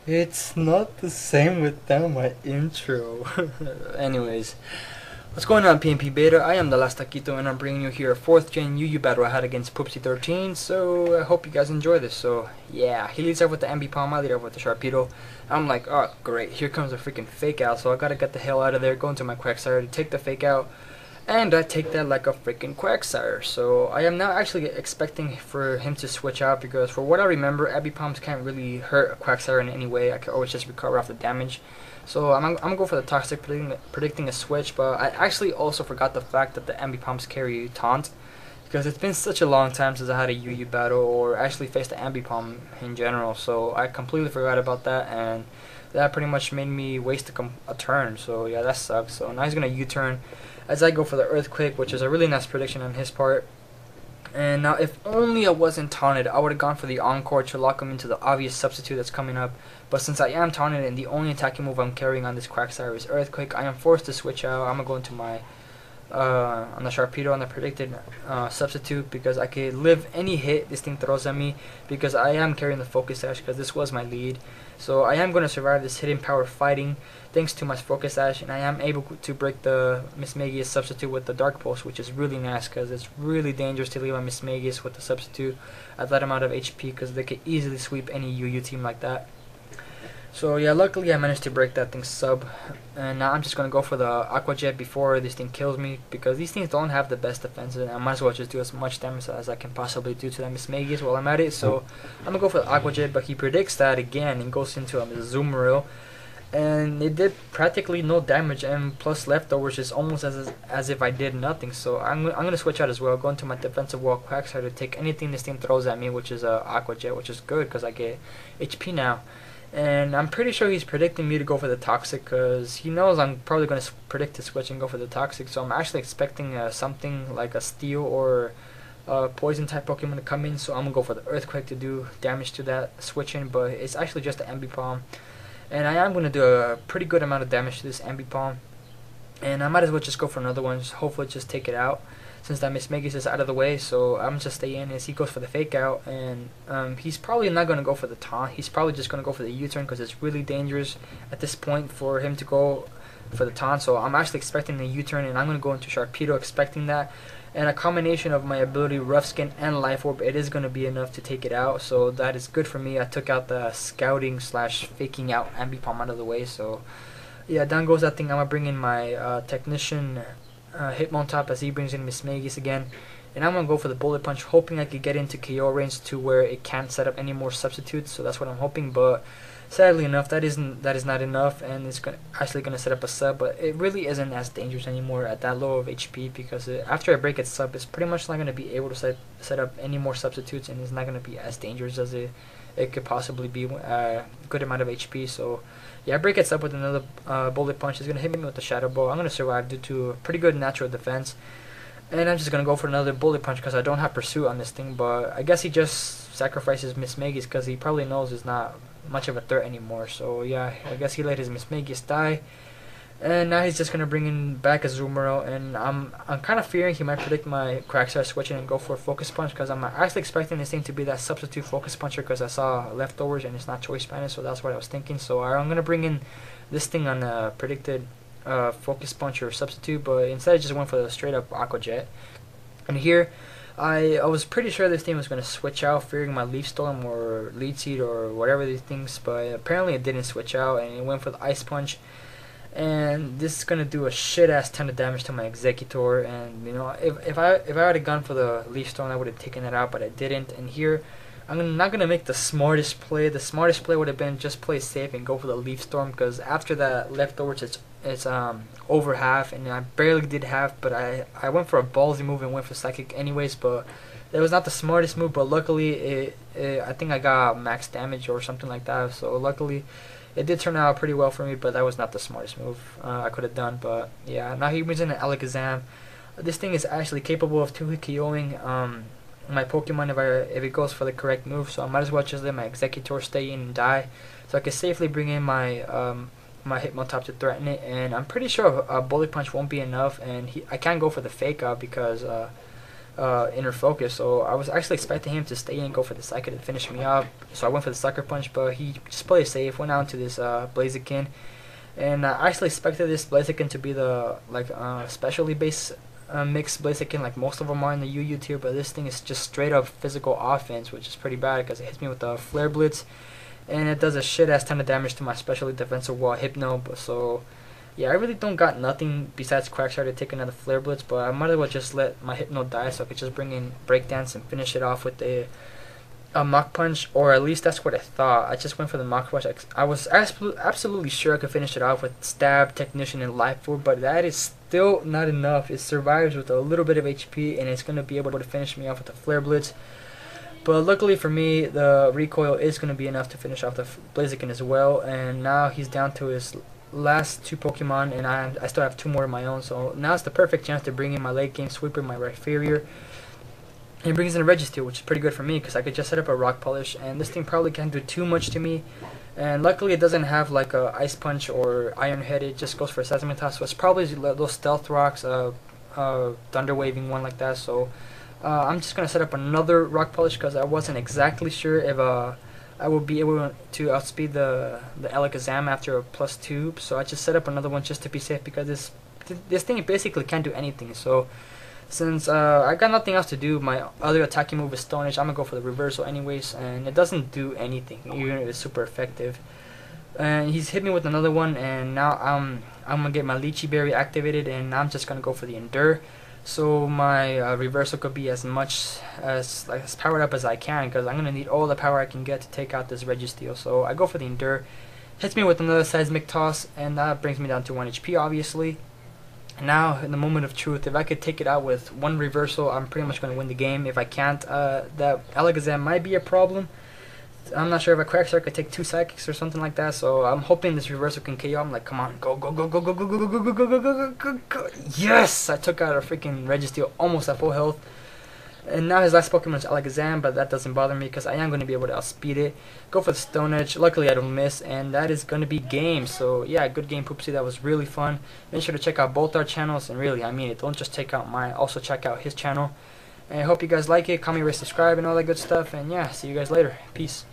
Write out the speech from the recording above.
It's not the same without my intro. Anyways, what's going on, PMPbeta? I am TheLastTaquito, and I'm bringing you here a 4th gen UU battle I had against poopzy13. So I hope you guys enjoy this. So yeah, he leads off with the MB Palm, I lead off with the Sharpedo. I'm like, oh great, here comes a freaking fake out. So I gotta get the hell out of there, go into my Quagsire to take the fake out. And I take that like a freaking Quagsire. So I am now actually expecting for him to switch out, because for what I remember, Abby Palms can't really hurt a Quagsire in any way. I can always just recover off the damage. So I'm gonna go for the Toxic, predicting a switch. But I actually also forgot the fact that the Abby Palms carry Taunt, because it's been such a long time since I had a UU battle or actually faced the Ambipom in general. So I completely forgot about that, and that pretty much made me waste a turn. So yeah, that sucks. So now he's gonna U-turn as I go for the Earthquake, which is a really nice prediction on his part. And now, if only I wasn't taunted, I would have gone for the Encore to lock him into the obvious substitute that's coming up. But since I am taunted and the only attacking move I'm carrying on this Quagsire is Earthquake, I am forced to switch out. I'm going to go into my on the Sharpedo on the predicted substitute, because I could live any hit this thing throws at me, because I am carrying the Focus Sash, because this was my lead. So I am going to survive this hidden power fighting thanks to my Focus Sash, and I am able to break the Mismagius substitute with the Dark Pulse, which is really nice, because it's really dangerous to leave a Mismagius with the substitute at that amount of HP, because they could easily sweep any UU team like that. So yeah, luckily I managed to break that thing sub, and now I'm just gonna go for the Aqua Jet before this thing kills me, because these things don't have the best defense, and I might as well just do as much damage as I can possibly do to that Mismagius while I'm at it. So I'm gonna go for the Aqua Jet, but he predicts that again and goes into a Zoomeril, and it did practically no damage, and plus leftovers is almost as if I did nothing. So I'm gonna switch out as well, go into my defensive wall Quagsire to take anything this thing throws at me, which is a Aqua Jet, which is good because I get HP now. And I'm pretty sure he's predicting me to go for the Toxic, because he knows I'm probably going to predict to switch and go for the Toxic. So I'm actually expecting something like a Steel or Poison type Pokemon to come in. So I'm going to go for the Earthquake to do damage to that switching, but it's actually just the Ambipom. And I am going to do a pretty good amount of damage to this Ambipom. And I might as well just go for another one, hopefully just take it out, since that Mismagius is out of the way. So I'm just stay in as he goes for the fake out, and he's probably not going to go for the taunt. He's probably just going to go for the U-turn, because it's really dangerous at this point for him to go for the taunt. So I'm actually expecting the U-turn, and I'm going to go into Sharpedo expecting that. And a combination of my ability Rough Skin and Life Orb, it is going to be enough to take it out. So that is good for me. I took out the scouting slash faking out Ambipom out of the way. So yeah, down goes that thing. I'm going to bring in my Technician Hitmontop as he brings in Mismagius again, and I'm gonna go for the Bullet Punch, hoping I could get into KO range to where it can't set up any more substitutes. So that's what I'm hoping, but sadly enough, that is not enough, and it's actually gonna set up a sub. But it really isn't as dangerous anymore at that low of HP, because after I break its sub, it's pretty much not gonna be able to set up any more substitutes, and it's not gonna be as dangerous as it could possibly be. Good amount of HP. So yeah, I break it up with another Bullet Punch. It's going to hit me with the Shadow Ball. I'm going to survive due to a pretty good natural defense. And I'm just going to go for another Bullet Punch, because I don't have Pursuit on this thing. But I guess he just sacrifices Mismagius, because he probably knows it's not much of a threat anymore. So yeah, I guess he let his Mismagius die. And now he's just going to bring in back a Zoomeril, and I'm kind of fearing he might predict my Quagsire switching and go for a Focus Punch, because I'm actually expecting this thing to be that substitute Focus Puncher, because I saw leftovers and it's not Choice Banded, so that's what I was thinking. So I'm going to bring in this thing on a predicted Focus Puncher substitute, but instead I just went for the straight up Aqua Jet. And here I was pretty sure this thing was going to switch out, fearing my Leaf Storm or Lead Seed or whatever these things, but apparently it didn't switch out, and it went for the Ice Punch. And this is gonna do a shit ass ton of damage to my Executor, and you know, if I had gone for the Leaf Storm, I would have taken it out, but I didn't. And here I'm not gonna make the smartest play. The smartest play would have been just play safe and go for the Leaf Storm, because after that leftovers it's over half, and I barely did half, but I went for a ballsy move and went for Psychic anyways, but it was not the smartest move. But luckily I think I got max damage or something like that, so luckily it did turn out pretty well for me, but that was not the smartest move I could have done. But yeah, now he brings in an Alakazam. This thing is actually capable of 2-hit KOing my Pokemon if it goes for the correct move, so I might as well just let my Executor stay in and die, so I can safely bring in my my Hitmontop to threaten it. And I'm pretty sure a Bullet Punch won't be enough, and I can't go for the Fake Out, because inner focus. So I was actually expecting him to stay and go for the Psycho to finish me up. So I went for the Sucker Punch, but he just played safe, went out to this Blaziken. And I actually expected this Blaziken to be the specially based mixed Blaziken like most of them are in the UU tier, but this thing is just straight up physical offense, which is pretty bad because it hits me with the Flare Blitz, and it does a shit ass ton of damage to my specially defensive wall Hypno. So yeah, I really don't got nothing besides Quagsire to take another Flare Blitz, but I might as well just let my Hypno die so I could just bring in Breakdance and finish it off with a Mach Punch, or at least that's what I thought. I just went for the Mach Punch. I was absolutely sure I could finish it off with Stab, Technician, and Life Orb, but that is still not enough. It survives with a little bit of HP, and it's going to be able to finish me off with the Flare Blitz. But luckily for me, the recoil is going to be enough to finish off the Blaziken as well, and now he's down to his last 2 Pokemon, and I still have 2 more of my own, so now it's the perfect chance to bring in my late game Sweeper, my Rhyperior. He brings in a Registeel, which is pretty good for me because I could just set up a Rock Polish, and this thing probably can't do too much to me. And luckily it doesn't have like a Ice Punch or Iron Head, it just goes for a Sesame Toss, so it's probably those Stealth Rocks, Thunder Waving one like that. So I'm just going to set up another Rock Polish because I wasn't exactly sure if I would be able to outspeed the Alakazam after a +2, so I just set up another one just to be safe because this thing basically can't do anything. So since I got nothing else to do, my other attacking move is Stone Edge. I'm gonna go for the reversal anyways, and it doesn't do anything, even if it's super effective. And he's hit me with another one, and now I'm gonna get my Lychee Berry activated, and I'm just gonna go for the Endure. So my reversal could be as much as powered up as I can, because I'm gonna need all the power I can get to take out this Registeel. So I go for the Endure. Hits me with another Seismic Toss, and that brings me down to 1 HP, obviously. Now, in the moment of truth, if I could take it out with 1 reversal, I'm pretty much going to win the game. If I can't, that Alakazam might be a problem. I'm not sure if a Quagsire could take 2 Psychics or something like that, so I'm hoping this reversal can KO. I'm like, come on, go, go, go, go, go, go, go, go, go, go, go, go, go, go. Yes! I took out a freaking Registeel almost at full health. And now his last Pokemon is Alakazam, but that doesn't bother me because I am going to be able to outspeed it. Go for the Stone Edge. Luckily I don't miss, and that is going to be game. So yeah, good game, Poopzy. That was really fun. Make sure to check out both our channels, and really, I mean it. Don't just check out mine. Also check out his channel. And I hope you guys like it. Comment, rate, subscribe, and all that good stuff. And yeah, see you guys later. Peace.